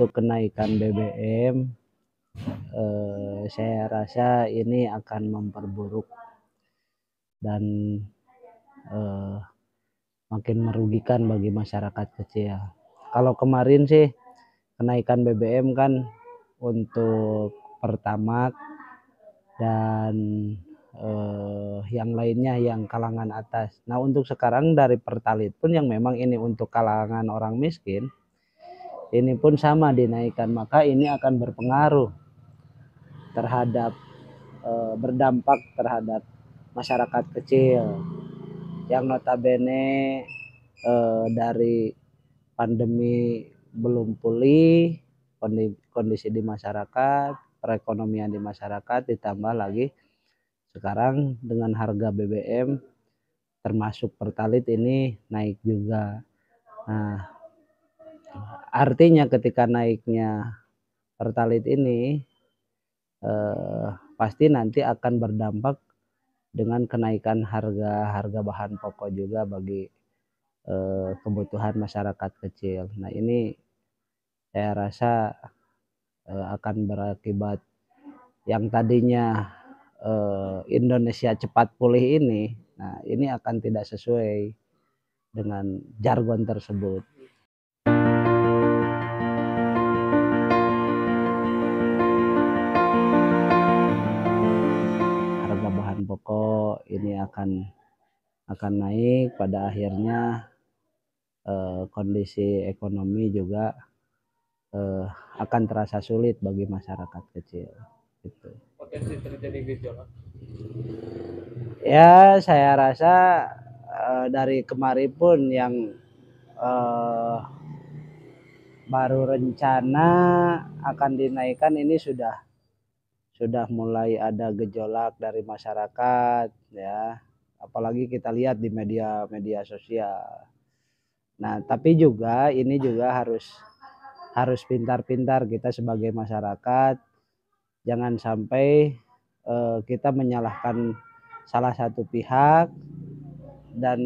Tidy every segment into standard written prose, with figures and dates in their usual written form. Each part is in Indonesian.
untuk kenaikan BBM, saya rasa ini akan memperburuk dan makin merugikan bagi masyarakat kecil. Kalau kemarin sih kenaikan BBM kan untuk Pertamax dan yang lainnya yang kalangan atas. Nah, untuk sekarang dari Pertalite pun yang memang ini untuk kalangan orang miskin, ini pun sama dinaikkan, maka ini akan berpengaruh terhadap berdampak terhadap masyarakat kecil yang notabene dari pandemi belum pulih, kondisi di masyarakat, perekonomian di masyarakat, ditambah lagi sekarang dengan harga BBM termasuk Pertalite ini naik juga. Nah, artinya ketika naiknya Pertalite ini pasti nanti akan berdampak dengan kenaikan harga bahan pokok juga bagi kebutuhan masyarakat kecil. Nah, ini saya rasa akan berakibat yang tadinya Indonesia cepat pulih ini, nah ini akan tidak sesuai dengan jargon tersebut. Harga bahan pokok ini akan naik, pada akhirnya kondisi ekonomi juga akan terasa sulit bagi masyarakat kecil. Gitu. Potensi terjadi gejolak. Ya, saya rasa dari kemarin pun yang baru rencana akan dinaikkan ini sudah mulai ada gejolak dari masyarakat, ya. Apalagi kita lihat di media sosial. Nah, tapi juga ini juga harus pintar-pintar kita sebagai masyarakat, jangan sampai kita menyalahkan salah satu pihak dan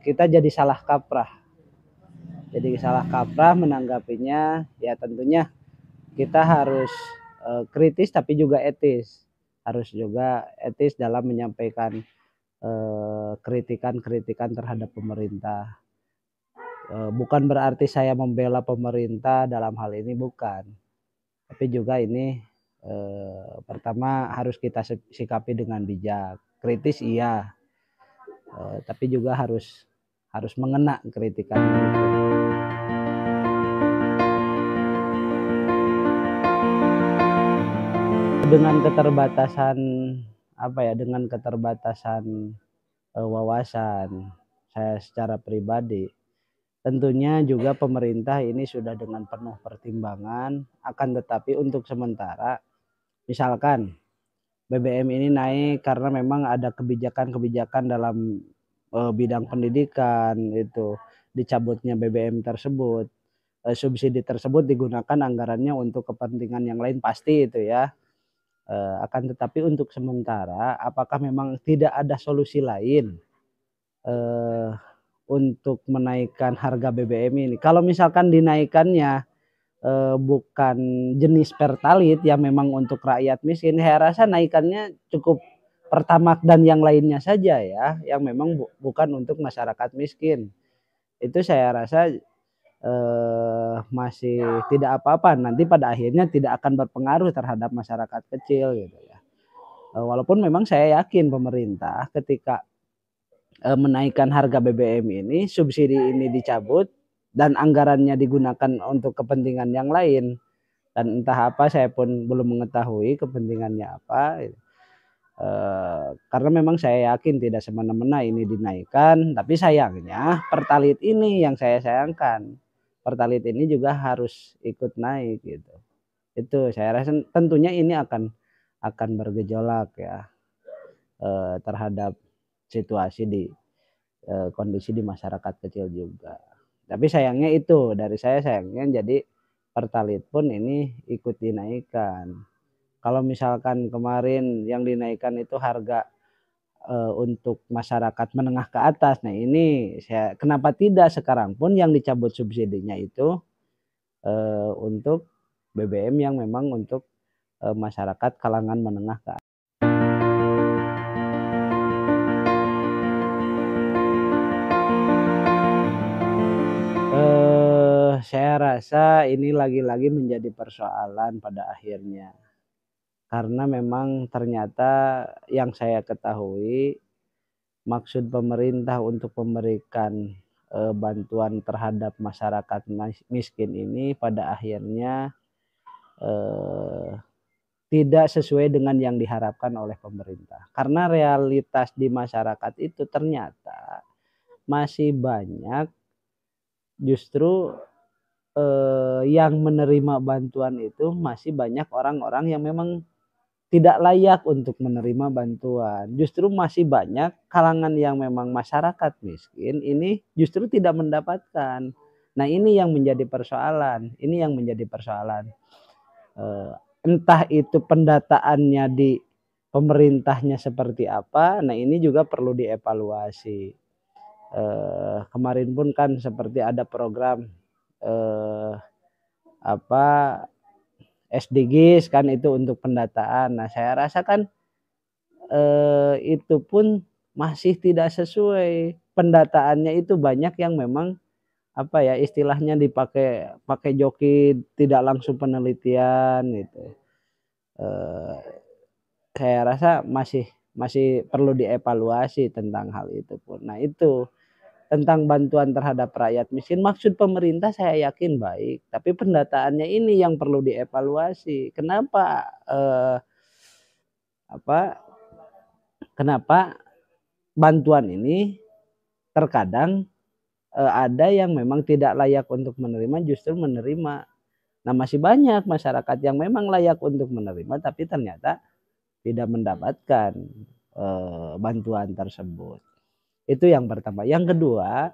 kita jadi salah kaprah. Jadi salah kaprah menanggapinya, ya tentunya kita harus kritis tapi juga etis. Harus juga etis dalam menyampaikan kritikan-kritikan terhadap pemerintah. Bukan berarti saya membela pemerintah dalam hal ini, bukan. Tapi juga ini pertama harus kita sikapi dengan bijak. Kritis iya, tapi juga harus mengena kritikan itu. Dengan keterbatasan dengan keterbatasan wawasan saya secara pribadi, tentunya juga pemerintah ini sudah dengan penuh pertimbangan, akan tetapi untuk sementara misalkan BBM ini naik karena memang ada kebijakan-kebijakan dalam bidang pendidikan, itu dicabutnya BBM tersebut, subsidi tersebut digunakan anggarannya untuk kepentingan yang lain pasti itu ya. Akan tetapi untuk sementara apakah memang tidak ada solusi lain untuk menaikkan harga BBM ini? Kalau misalkan dinaikannya bukan jenis Pertalite yang memang untuk rakyat miskin, saya rasa naikannya cukup Pertamax dan yang lainnya saja ya, yang memang bukan untuk masyarakat miskin. Itu saya rasa masih tidak apa-apa, nanti pada akhirnya tidak akan berpengaruh terhadap masyarakat kecil gitu ya. Walaupun memang saya yakin pemerintah ketika menaikkan harga BBM ini, subsidi ini dicabut dan anggarannya digunakan untuk kepentingan yang lain, dan entah apa saya pun belum mengetahui kepentingannya apa. Karena memang saya yakin tidak semena-mena ini dinaikkan, tapi sayangnya Pertalite ini yang saya sayangkan. Pertalite ini juga harus ikut naik gitu. Itu saya rasa tentunya ini akan bergejolak ya terhadap situasi di kondisi di masyarakat kecil juga. Tapi sayangnya itu dari saya sayangnya jadi Pertalite pun ini ikut dinaikkan. Kalau misalkan kemarin yang dinaikkan itu harga untuk masyarakat menengah ke atas. Nah, ini kenapa tidak sekarang pun yang dicabut subsidinya itu untuk BBM yang memang untuk masyarakat kalangan menengah ke atas. Saya rasa ini lagi-lagi menjadi persoalan pada akhirnya. Karena memang ternyata yang saya ketahui maksud pemerintah untuk memberikan bantuan terhadap masyarakat miskin ini pada akhirnya tidak sesuai dengan yang diharapkan oleh pemerintah. Karena realitas di masyarakat itu ternyata masih banyak justru yang menerima bantuan itu masih banyak orang-orang yang memang tidak layak untuk menerima bantuan. Justru masih banyak kalangan yang memang masyarakat miskin ini justru tidak mendapatkan. Nah, ini yang menjadi persoalan. Ini yang menjadi persoalan. Entah itu pendataannya di pemerintahnya seperti apa. Nah, ini juga perlu dievaluasi. Kemarin pun kan seperti ada program SDGs kan itu untuk pendataan. Nah, saya rasa kan itu pun masih tidak sesuai. Pendataannya itu banyak yang memang istilahnya pakai joki, tidak langsung penelitian gitu. Saya rasa masih perlu dievaluasi tentang hal itu pun. Nah, itu tentang bantuan terhadap rakyat miskin, maksud pemerintah saya yakin baik, tapi pendataannya ini yang perlu dievaluasi. Kenapa kenapa bantuan ini terkadang ada yang memang tidak layak untuk menerima justru menerima. Nah, masih banyak masyarakat yang memang layak untuk menerima tapi ternyata tidak mendapatkan bantuan tersebut. Itu yang pertama. Yang kedua,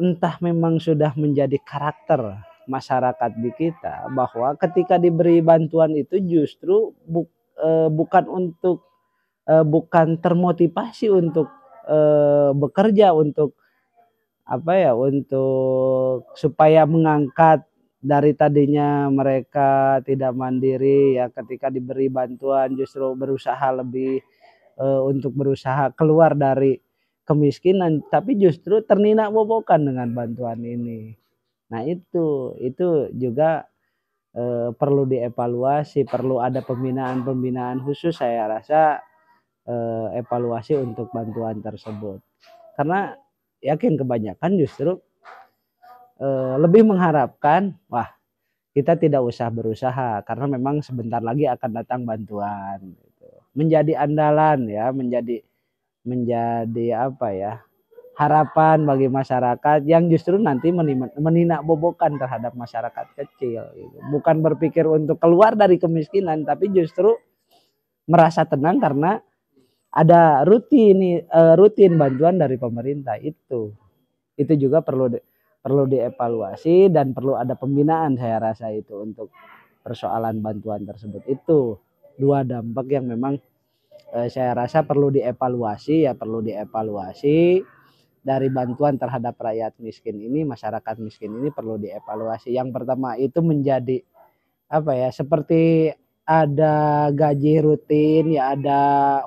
entah memang sudah menjadi karakter masyarakat di kita bahwa ketika diberi bantuan itu justru bukan termotivasi untuk bekerja untuk untuk supaya mengangkat dari tadinya mereka tidak mandiri ya, ketika diberi bantuan justru berusaha lebih untuk berusaha keluar dari kemiskinan, tapi justru terninak bobokan dengan bantuan ini. Nah, itu juga perlu dievaluasi, perlu ada pembinaan khusus saya rasa, evaluasi untuk bantuan tersebut. Karena yakin kebanyakan justru lebih mengharapkan kita tidak usah berusaha karena memang sebentar lagi akan datang bantuan gitu. Menjadi andalan ya, menjadi harapan bagi masyarakat yang justru nanti meninak bobokan terhadap masyarakat kecil gitu. Bukan berpikir untuk keluar dari kemiskinan tapi justru merasa tenang karena ada rutin bantuan dari pemerintah. Itu juga perlu dievaluasi dan perlu ada pembinaan saya rasa itu untuk persoalan bantuan tersebut. Itu dua dampak yang memang saya rasa perlu dievaluasi dari bantuan terhadap rakyat miskin ini, masyarakat miskin ini perlu dievaluasi. Yang pertama itu menjadi seperti ada gaji rutin ya, ada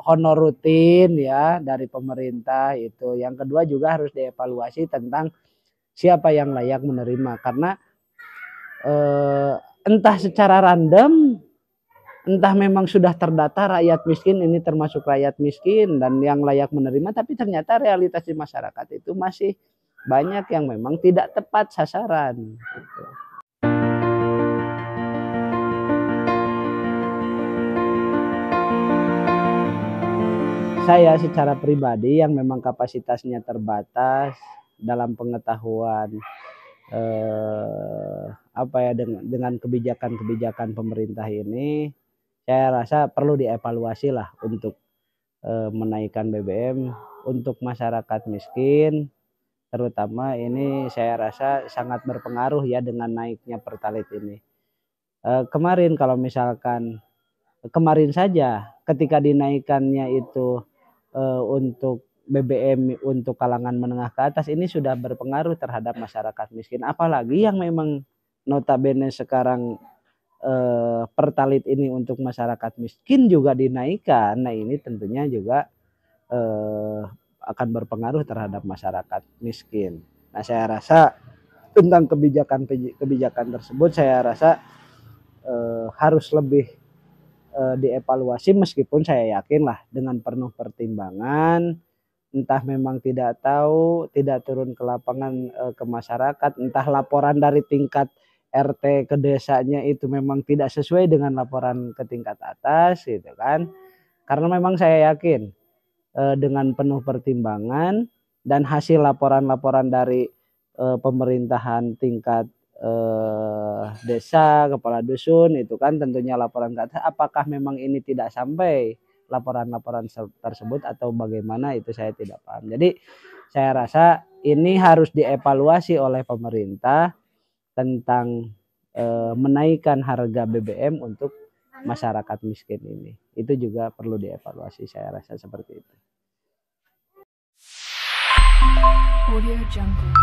honor rutin ya dari pemerintah itu. Yang kedua juga harus dievaluasi tentang siapa yang layak menerima, karena entah secara random, entah memang sudah terdata rakyat miskin ini termasuk rakyat miskin dan yang layak menerima, tapi ternyata realitas di masyarakat itu masih banyak yang memang tidak tepat sasaran gitu. Saya secara pribadi yang memang kapasitasnya terbatas dalam pengetahuan dengan kebijakan pemerintah ini, saya rasa perlu dievaluasi lah untuk menaikkan BBM untuk masyarakat miskin, terutama ini saya rasa sangat berpengaruh ya dengan naiknya Pertalite ini. Kemarin saja ketika dinaikannya itu untuk BBM untuk kalangan menengah ke atas ini sudah berpengaruh terhadap masyarakat miskin, apalagi yang memang notabene sekarang pertalit ini untuk masyarakat miskin juga dinaikkan. Nah ini tentunya juga akan berpengaruh terhadap masyarakat miskin. Nah saya rasa tentang kebijakan tersebut saya rasa harus lebih dievaluasi, meskipun saya yakin lah dengan penuh pertimbangan, entah memang tidak tahu, tidak turun ke lapangan ke masyarakat, entah laporan dari tingkat RT ke desanya itu memang tidak sesuai dengan laporan ke tingkat atas gitu kan. Karena memang saya yakin dengan penuh pertimbangan dan hasil laporan-laporan dari pemerintahan tingkat desa, kepala dusun itu kan tentunya laporan ke atas, apakah memang ini tidak sampai laporan-laporan tersebut atau bagaimana itu saya tidak paham. Jadi saya rasa ini harus dievaluasi oleh pemerintah tentang menaikkan harga BBM untuk masyarakat miskin ini. Itu juga perlu dievaluasi, saya rasa seperti itu. Audio Jungle.